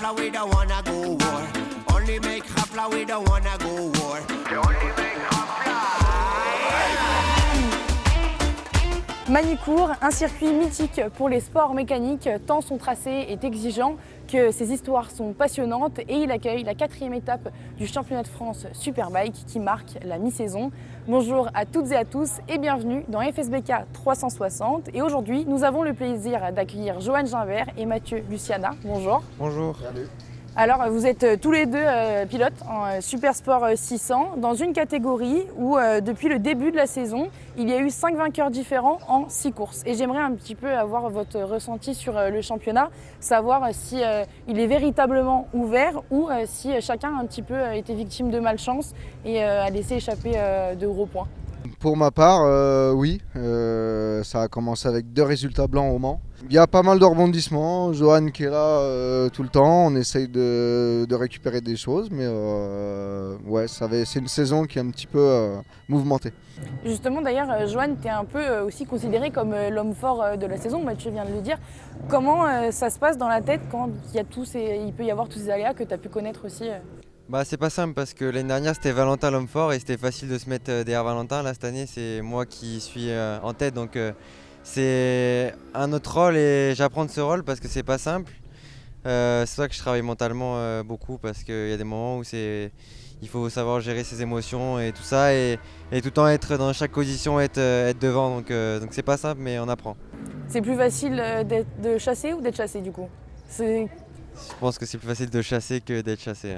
Hafla, we don't wanna go war. Only make Hafla, we don't wanna go war. Only make Hafla. Magny-Cours, un circuit mythique pour les sports mécaniques, tant son tracé est exigeant que ses histoires sont passionnantes et il accueille la 4e étape du championnat de France Superbike qui marque la mi-saison. Bonjour à toutes et à tous et bienvenue dans FSBK 360 et aujourd'hui nous avons le plaisir d'accueillir Johan Gimbert et Mathieu Luciana. Bonjour. Bonjour. Salut. Alors vous êtes tous les deux pilotes en Supersport 600 dans une catégorie où depuis le début de la saison il y a eu 5 vainqueurs différents en 6 courses et j'aimerais un petit peu avoir votre ressenti sur le championnat, savoir si il est véritablement ouvert ou si chacun a un petit peu été victime de malchance et a laissé échapper de gros points. Pour ma part, oui, ça a commencé avec 2 résultats blancs au Mans. Il y a pas mal de rebondissements, Johan qui est là tout le temps, on essaye de récupérer des choses, mais ouais, c'est une saison qui est un petit peu mouvementée. Justement d'ailleurs, Johan, tu es un peu aussi considéré comme l'homme fort de la saison, Mathieu vient de le dire. Comment ça se passe dans la tête quand il peut y avoir tous ces aléas que tu as pu connaître aussi C'est pas simple parce que l'année dernière c'était Valentin l'homme fort et c'était facile de se mettre derrière Valentin. Là cette année c'est moi qui suis en tête donc c'est un autre rôle et j'apprends de ce rôle parce que c'est pas simple. C'est pour ça que je travaille mentalement beaucoup parce qu'il y a des moments où il faut savoir gérer ses émotions et tout ça et tout le temps être dans chaque position, être devant donc c'est pas simple mais on apprend. C'est plus facile de chasser ou d'être chassé du coup Je pense que c'est plus facile de chasser que d'être chassé.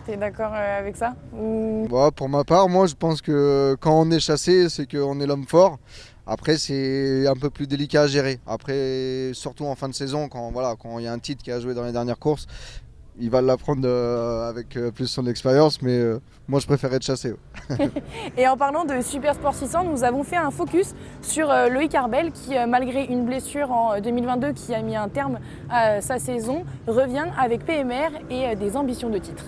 T'es d'accord avec ça ou... Pour ma part, moi je pense que quand on est chassé, c'est qu'on est l'homme fort. Après, c'est un peu plus délicat à gérer. Après, surtout en fin de saison, quand il y a un titre qui a joué dans les dernières courses, il va l'apprendre avec plus son expérience, mais moi je préfère être chassé. Et en parlant de Supersport 600, nous avons fait un focus sur Loïc Arbel qui, malgré une blessure en 2022 qui a mis un terme à sa saison, revient avec PMR et des ambitions de titre.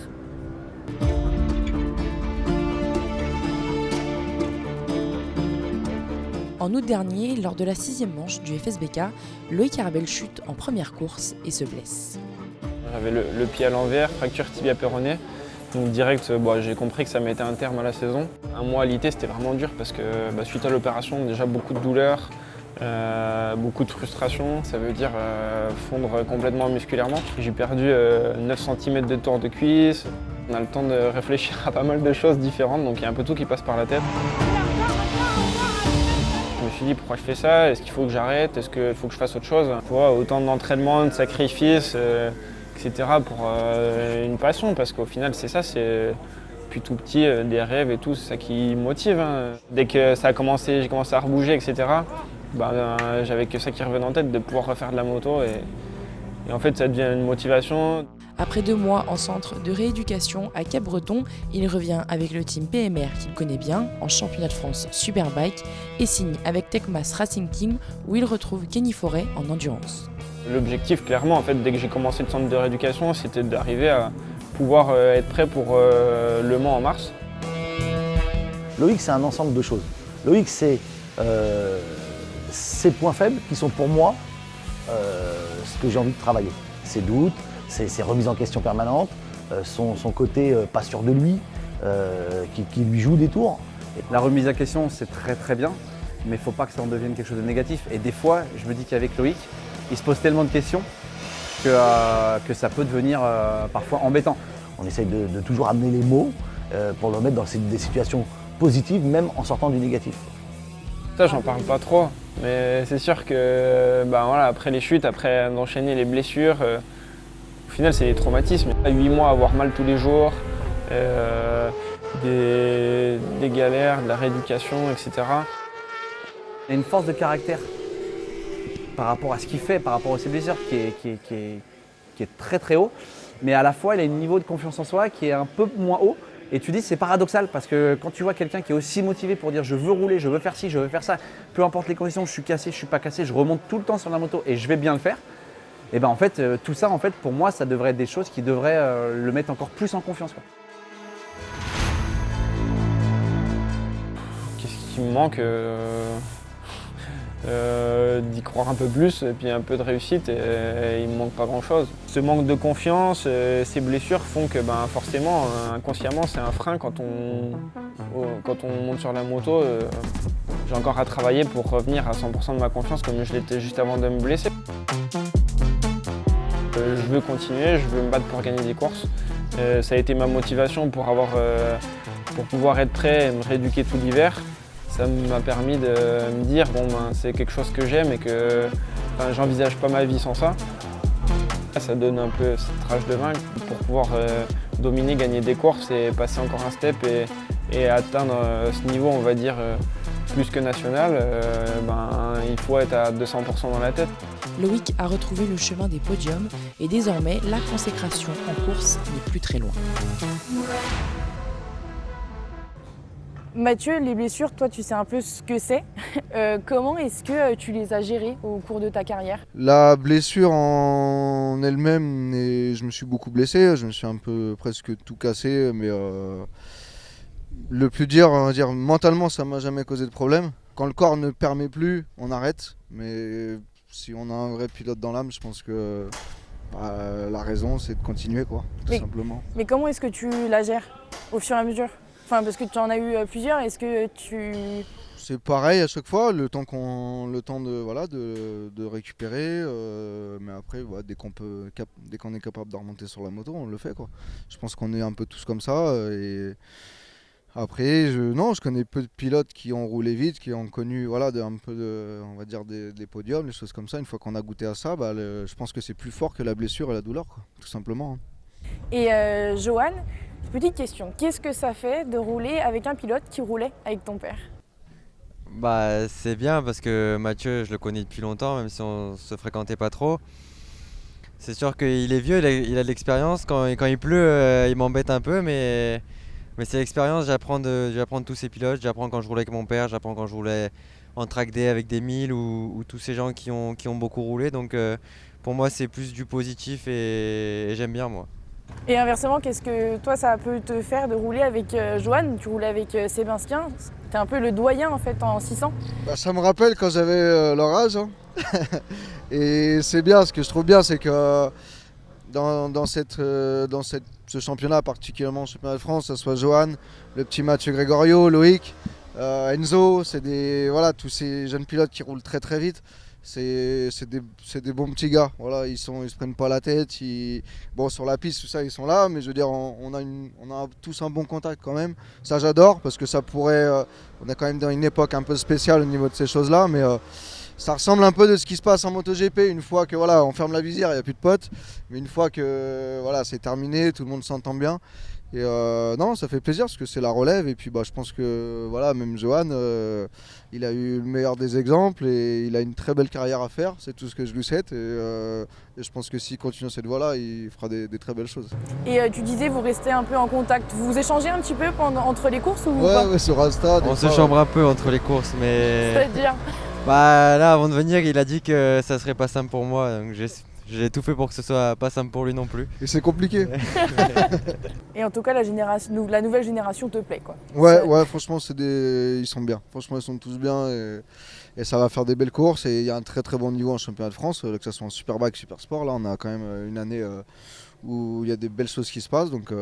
En août dernier, lors de la 6e manche du FSBK, Loïc Arbel chute en première course et se blesse. J'avais le pied à l'envers, fracture tibia-péroné. Donc direct, j'ai compris que ça mettait un terme à la saison. Un mois à l'IT, c'était vraiment dur parce que suite à l'opération, déjà beaucoup de douleurs, beaucoup de frustration. Ça veut dire fondre complètement musculairement. J'ai perdu 9 cm de tour de cuisse. On a le temps de réfléchir à pas mal de choses différentes, donc il y a un peu tout qui passe par la tête. Je me suis dit pourquoi je fais ça, est-ce qu'il faut que j'arrête, est-ce qu'il faut que je fasse autre chose. Autant d'entraînement, de sacrifices, etc. pour une passion, parce qu'au final c'est ça, c'est depuis tout petit des rêves et tout, c'est ça qui motive. Dès que j'ai commencé à rebouger, etc., j'avais que ça qui revenait en tête, de pouvoir refaire de la moto et en fait ça devient une motivation. Après 2 mois en centre de rééducation à Cap-Breton, il revient avec le team PMR qu'il connaît bien en championnat de France Superbike et signe avec Tecmas Racing Team où il retrouve Kenny Forêt en endurance. L'objectif clairement, en fait, dès que j'ai commencé le centre de rééducation, c'était d'arriver à pouvoir être prêt pour Le Mans en mars. Loïc, c'est un ensemble de choses. Loïc, c'est ses points faibles qui sont pour moi ce que j'ai envie de travailler. Ses doutes, ses remises en question permanentes, son côté pas sûr de lui, qui lui joue des tours. La remise en question, c'est très très bien, mais il ne faut pas que ça en devienne quelque chose de négatif. Et des fois, je me dis qu'avec Loïc, il se pose tellement de questions que ça peut devenir parfois embêtant. On essaye de toujours amener les mots pour le mettre dans des situations positives, même en sortant du négatif. Ça, j'en parle pas trop, mais c'est sûr que après les chutes, après d'enchaîner les blessures, au final, c'est des traumatismes. 8 mois à avoir mal tous les jours, des galères, de la rééducation, etc. Il y a une force de caractère par rapport à ce qu'il fait, par rapport à ses blessures, qui est très très haut. Mais à la fois, il a un niveau de confiance en soi qui est un peu moins haut. Et tu dis, c'est paradoxal parce que quand tu vois quelqu'un qui est aussi motivé pour dire je veux rouler, je veux faire ci, je veux faire ça, peu importe les conditions, je suis cassé, je suis pas cassé, je remonte tout le temps sur la moto et je vais bien le faire. Et en fait, tout ça, pour moi, ça devrait être des choses qui devraient le mettre encore plus en confiance, quoi. Qu'est-ce qui me manque d'y croire croire un peu plus, et puis un peu de réussite, et il me manque pas grand-chose. Ce manque de confiance, ces blessures font que forcément, inconsciemment, c'est un frein quand on monte sur la moto. J'ai encore à travailler pour revenir à 100% de ma confiance comme je l'étais juste avant de me blesser. Je veux continuer, je veux me battre pour gagner des courses. Ça a été ma motivation pour pouvoir être prêt et me rééduquer tout l'hiver. Ça m'a permis de me dire c'est quelque chose que j'aime et que j'envisage pas ma vie sans ça. Ça donne un peu cette rage de vaincre pour pouvoir dominer, gagner des courses et passer encore un step et atteindre ce niveau, on va dire, plus que national. Il faut être à 200% dans la tête. Loïc a retrouvé le chemin des podiums et désormais la consécration en course n'est plus très loin. Mathieu, les blessures, toi tu sais un peu ce que c'est. Comment est-ce que tu les as gérées au cours de ta carrière? La blessure en elle-même, je me suis beaucoup blessé, je me suis un peu presque tout cassé, mais le plus dur, on va dire, mentalement, ça m'a jamais causé de problème. Quand le corps ne permet plus, on arrête, mais si on a un vrai pilote dans l'âme, je pense que la raison, c'est de continuer, quoi, tout simplement. Mais comment est-ce que tu la gères au fur et à mesure? Parce que tu en as eu plusieurs, est-ce que tu... C'est pareil à chaque fois, le temps de récupérer, mais après dès qu'on est capable de remonter sur la moto, on le fait, quoi. Je pense qu'on est un peu tous comme ça. Et après, je connais peu de pilotes qui ont roulé vite, qui ont connu on va dire des podiums, des choses comme ça. Une fois qu'on a goûté à ça, je pense que c'est plus fort que la blessure et la douleur, quoi, tout simplement. Et Johan, petite question, qu'est-ce que ça fait de rouler avec un pilote qui roulait avec ton père? C'est bien parce que Mathieu, je le connais depuis longtemps, même si on se fréquentait pas trop. C'est sûr qu'il est vieux, il a de l'expérience. Quand il pleut, il m'embête un peu, mais c'est l'expérience. J'apprends de tous ces pilotes. J'apprends quand je roulais avec mon père, j'apprends quand je roulais en track day avec des 1000 ou tous ces gens qui ont beaucoup roulé. Donc pour moi, c'est plus du positif et j'aime bien, moi. Et inversement, qu'est-ce que toi ça peut te faire de rouler avec Johan? Tu roulais avec Sébastien, t'es un peu le doyen en fait en 600. Ça me rappelle quand j'avais leur âge. Et c'est bien, ce que je trouve bien, c'est que dans ce championnat, particulièrement le championnat de France, que ce soit Johan, le petit Mathieu Gregorio, Loïc, Enzo, c'est tous ces jeunes pilotes qui roulent très très vite. C'est des bons petits gars, voilà, ils se prennent pas la tête, sur la piste tout ça ils sont là, mais je veux dire on a tous un bon contact quand même, ça j'adore parce que ça pourrait, on est quand même dans une époque un peu spéciale au niveau de ces choses là, mais ça ressemble un peu de ce qui se passe en MotoGP, une fois que on ferme la visière, il n'y a plus de potes, mais une fois que c'est terminé, tout le monde s'entend bien. Et non, ça fait plaisir parce que c'est la relève et puis je pense que même Johan il a eu le meilleur des exemples et il a une très belle carrière à faire, c'est tout ce que je lui souhaite et je pense que s'il continue cette voie-là, il fera des très belles choses. Et tu disais vous restez un peu en contact, vous échangez un petit peu entre les courses ou pas? Ouais, sur Insta. On se chambre un peu entre les courses, mais... C'est-à-dire? Là, avant de venir, il a dit que ça serait pas simple pour moi, donc j'ai tout fait pour que ce soit pas simple pour lui non plus. Et c'est compliqué. Et en tout cas, la nouvelle génération te plaît, quoi. Ouais, franchement, ils sont bien. Franchement, ils sont tous bien et ça va faire des belles courses. Et il y a un très très bon niveau en championnat de France, que ce soit en Superbike, Super Sport. Là, on a quand même une année où il y a des belles choses qui se passent. Donc,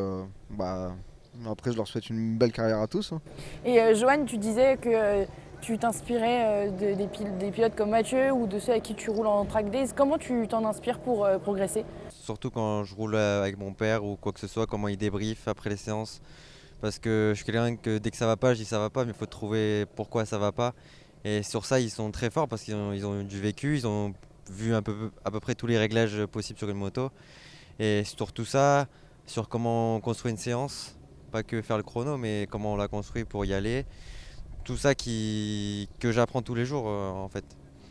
après, je leur souhaite une belle carrière à tous. Et Johan, tu disais que tu t'inspirais des pilotes comme Mathieu ou de ceux avec qui tu roules en track days. Comment tu t'en inspires pour progresser? Surtout quand je roule avec mon père ou quoi que ce soit, comment il débriefe après les séances. Parce que je suis quelqu'un que dès que ça va pas, je dis ça va pas, mais il faut trouver pourquoi ça va pas. Et sur ça, ils sont très forts parce qu'ils ont eu du vécu, ils ont vu à peu près tous les réglages possibles sur une moto. Et sur tout ça, sur comment on construit une séance, pas que faire le chrono, mais comment on la construit pour y aller. Tout ça que j'apprends tous les jours en fait.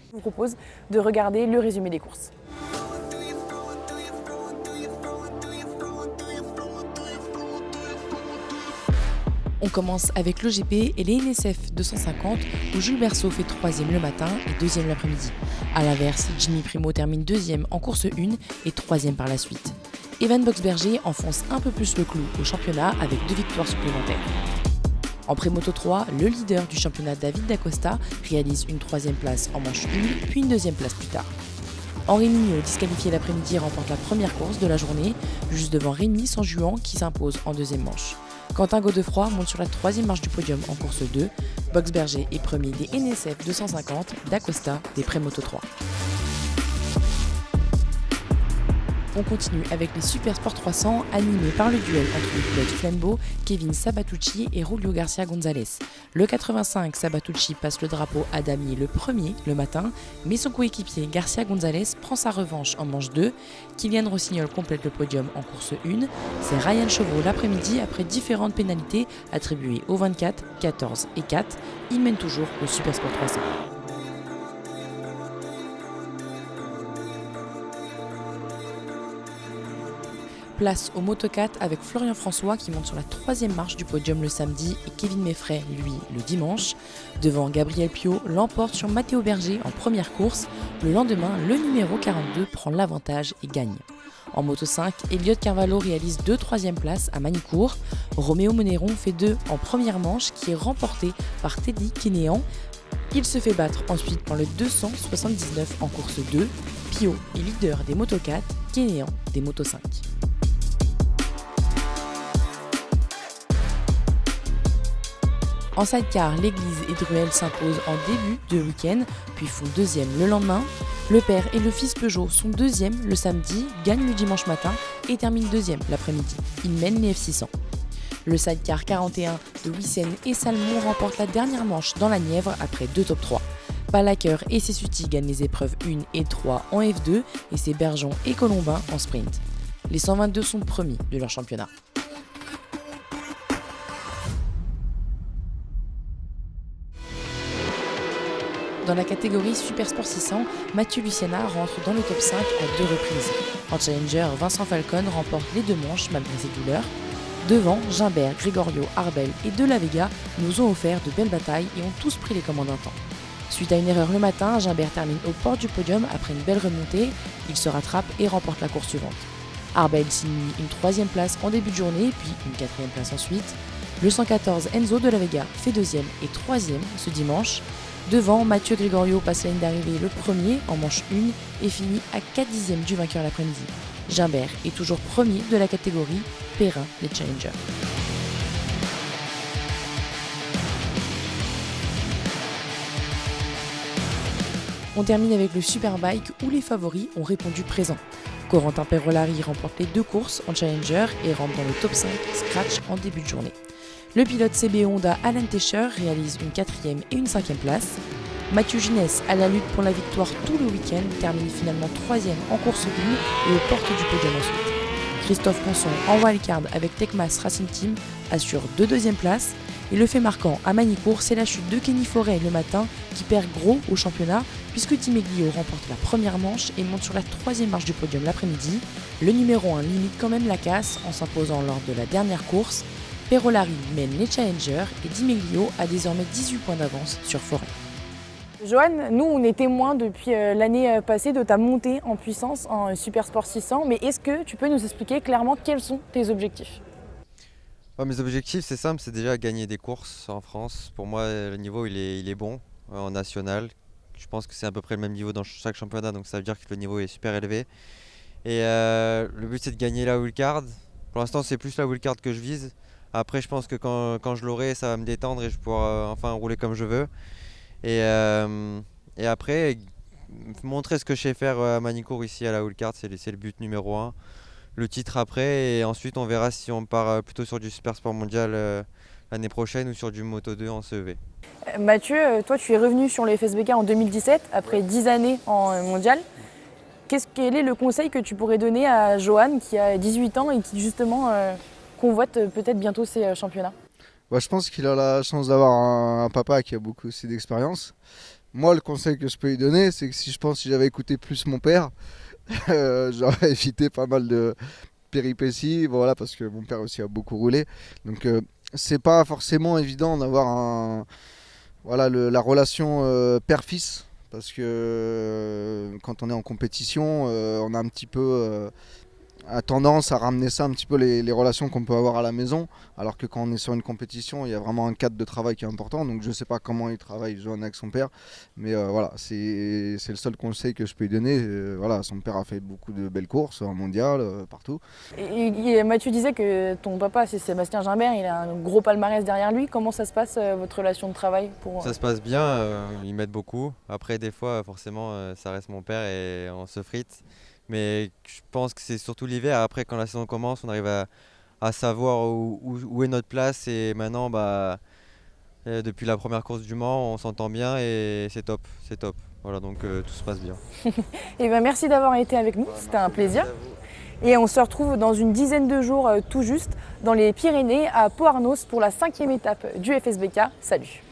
Je vous propose de regarder le résumé des courses. On commence avec l'OGP et les NSF 250 où Jules Berceau fait 3e le matin et 2e l'après-midi. A l'inverse, Jimmy Primo termine 2e en course 1 et 3e par la suite. Evan Boxberger enfonce un peu plus le clou au championnat avec 2 victoires supplémentaires. En pré-moto 3, le leader du championnat David Dacosta réalise une 3e place en manche 1, puis une 2e place plus tard. Henri Mignot, disqualifié l'après-midi, remporte la première course de la journée, juste devant Rémi Sanjuan qui s'impose en 2e manche. Quentin Godefroy monte sur la 3e marche du podium en course 2. Boxberger est premier des NSF 250, Dacosta des pré-moto 3. On continue avec les Super Sport 300 animés par le duel entre le pilote Flambeau, Kevin Sabatucci et Julio Garcia González. Le 85, Sabatucci passe le drapeau à Damier le premier le matin, mais son coéquipier Garcia González prend sa revanche en manche 2. Kylian Rossignol complète le podium en course 1. C'est Ryan Chevreau l'après-midi après différentes pénalités attribuées aux 24, 14 et 4. Il mène toujours le Super Sport 300. Place au Moto 4 avec Florian François qui monte sur la 3e marche du podium le samedi et Kevin Meffray, lui, le dimanche. Devant Gabriel Piot, l'emporte sur Matteo Berger en première course. Le lendemain, le numéro 42 prend l'avantage et gagne. En Moto 5, Elliott Carvalho réalise 2 3e places à Manicourt. Roméo Moneron fait 2 en première manche qui est remportée par Teddy Kénéan. Il se fait battre ensuite par le 279 en course 2. Piot est leader des Moto 4, Kénéan des Moto 5. En sidecar, l'Église et Druel s'imposent en début de week-end, puis font 2e le lendemain. Le père et le fils Peugeot sont 2e le samedi, gagnent le dimanche matin et terminent 2e l'après-midi. Ils mènent les F600. Le sidecar 41 de Wissen et Salmon remporte la dernière manche dans la Nièvre après 2 top 3. Palacker et Sessuti gagnent les épreuves 1 et 3 en F2 et c'est Bergeon et Colombin en sprint. Les 122 sont premiers de leur championnat. Dans la catégorie Super Sport 600, Mathieu Luciana rentre dans le top 5 à 2 reprises. En challenger, Vincent Falcon remporte les 2 manches malgré ses douleurs. Devant, Gimbert, Gregorio, Arbel et De La Vega nous ont offert de belles batailles et ont tous pris les commandes d'un temps. Suite à une erreur le matin, Gimbert termine aux portes du podium après une belle remontée. Il se rattrape et remporte la course suivante. Arbel signe une 3e place en début de journée, puis une 4e place ensuite. Le 114 Enzo De La Vega fait 2e et 3e ce dimanche. Devant, Mathieu Gregorio passe la ligne d'arrivée le premier en manche 1 et finit à 4 dixièmes du vainqueur l'après-midi. Gimbert est toujours premier de la catégorie Perrin des Challengers. On termine avec le Superbike où les favoris ont répondu présent. Corentin Perrolari remporte les 2 courses en Challenger et rentre dans le top 5 Scratch en début de journée. Le pilote CB Honda Alan Tescher réalise une 4e et une 5e place. Mathieu Ginès, à la lutte pour la victoire tout le week-end, termine finalement 3e en course 1 et aux portes du podium ensuite. Christophe Ponson en wildcard avec Tecmas Racing Team assure 2 2e places. Et le fait marquant à Manicourt, c'est la chute de Kenny Forêt le matin qui perd gros au championnat puisque Timeglio remporte la première manche et monte sur la 3e marche du podium l'après-midi. Le numéro 1 limite quand même la casse en s'imposant lors de la dernière course. Perrolari mène les Challengers et Dimeglio a désormais 18 points d'avance sur Forêt. Johan, nous on est témoins depuis l'année passée de ta montée en puissance en Super Sport 600, mais est-ce que tu peux nous expliquer clairement quels sont tes objectifs ? Mes objectifs, c'est simple, c'est déjà gagner des courses en France. Pour moi, le niveau il est bon en national. Je pense que c'est à peu près le même niveau dans chaque championnat, donc ça veut dire que le niveau est super élevé. Et le but c'est de gagner la wildcard. Pour l'instant, c'est plus la wildcard que je vise. Après, je pense que quand je l'aurai, ça va me détendre et je pourrai enfin rouler comme je veux. Et après, montrer ce que je sais faire à Manicourt ici à la wildcard, c'est le but numéro 1. Le titre après, et ensuite on verra si on part plutôt sur du Super Sport Mondial l'année prochaine ou sur du Moto 2 en CEV. Mathieu, toi tu es revenu sur le FSBK en 2017 après 10 années en mondial. Quel est le conseil que tu pourrais donner à Johan qui a 18 ans et qui justement convoite peut-être bientôt ces championnats ? Je pense qu'il a la chance d'avoir un papa qui a beaucoup aussi d'expérience. Moi, le conseil que je peux lui donner, c'est que si j'avais écouté plus mon père, j'aurais évité pas mal de péripéties, parce que mon père aussi a beaucoup roulé. Donc c'est pas forcément évident d'avoir la relation père-fils, parce que quand on est en compétition, on a un petit peu a tendance à ramener ça un petit peu les relations qu'on peut avoir à la maison, alors que quand on est sur une compétition, il y a vraiment un cadre de travail qui est important. Donc je ne sais pas comment il travaille, Johan, avec son père, mais voilà, c'est le seul conseil que je peux lui donner. Voilà, son père a fait beaucoup de belles courses, en mondial, partout. Et Mathieu disait que ton papa, c'est Sébastien Gimbert, il a un gros palmarès derrière lui. Comment ça se passe, votre relation de travail Ça se passe bien, ils m'aident beaucoup. Après, des fois, forcément, ça reste mon père et on se frite. Mais je pense que c'est surtout l'hiver. Après, quand la saison commence, on arrive à savoir où est notre place. Et maintenant, depuis la première course du Mans, on s'entend bien et c'est top. C'est top. Voilà, donc tout se passe bien. Et merci d'avoir été avec nous, c'était un plaisir. Et on se retrouve dans une dizaine de jours tout juste dans les Pyrénées à Pau-Arnos pour la 5e étape du FSBK. Salut!